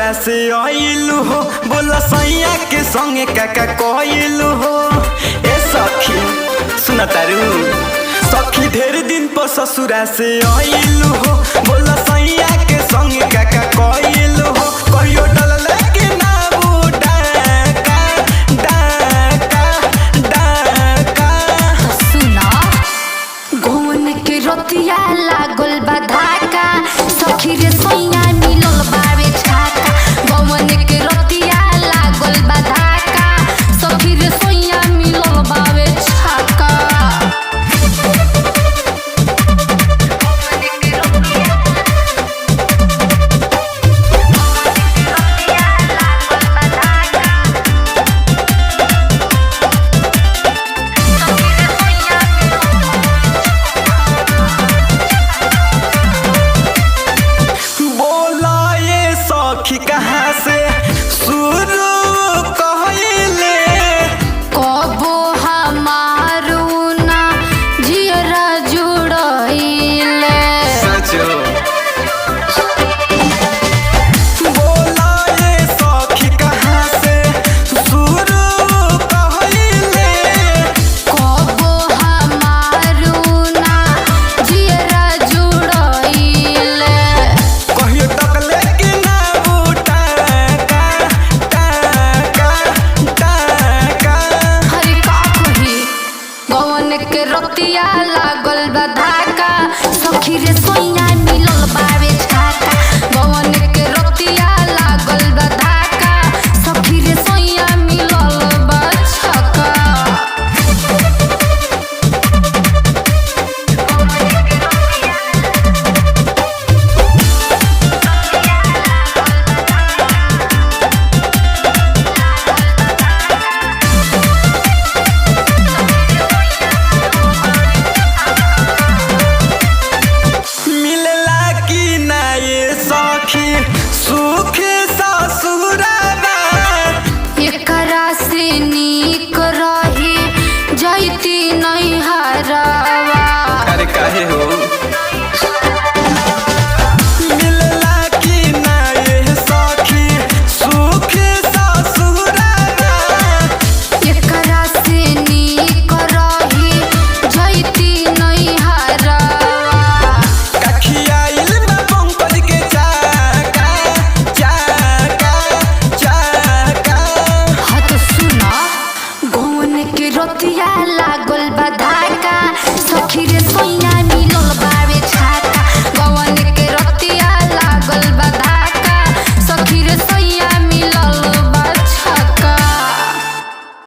ससुरा से आइलू हो, बोला सैया के संगे काका कहलू हो। ए सखी सुना तारू, सखी ढेर दिन पर ससुरा से आइलू हो, बोला सैया के संगे काका कहलू हो। कहियो डलल के ना बूटा का डाका डाका। सुना घून के रोतिया लागल बा धाका, सखी रे सैया मिलल बावे छाका। गवन के रोतिया लागल बा धाका, सखी रे सैया मिलल बावे छाका। बोला ये सखी कहाँ से शुरू कहले, कबो हमारू ना जियरा जुड़इले। सचो बोला ये सखी कहाँ से शुरू कहले, कबो हमारू ना जियरा जुड़इले। कहियो टकले के ना बूटा का टाका टाका। हरि का कही गवन के रोतिया लागल बा धाका, सखी रे सैया मिलल बावे छाका। गवन के रोतिया लागल बा धाका, सखी रे सैया मिलल बा छाका। मिलला की ना ये सखी सुख ससुराबा, एकरा से नीक रही जैती नैहरवा। अरे काहे हो। मिलला की ना ये सखी सुख ससुराबा, एकरा से नीक रही जैती नैहरवा। कखियाइल बा पंकज के चाका चाका चाका। हाँ तो सुना घून के रोतिया लागल बा धाका,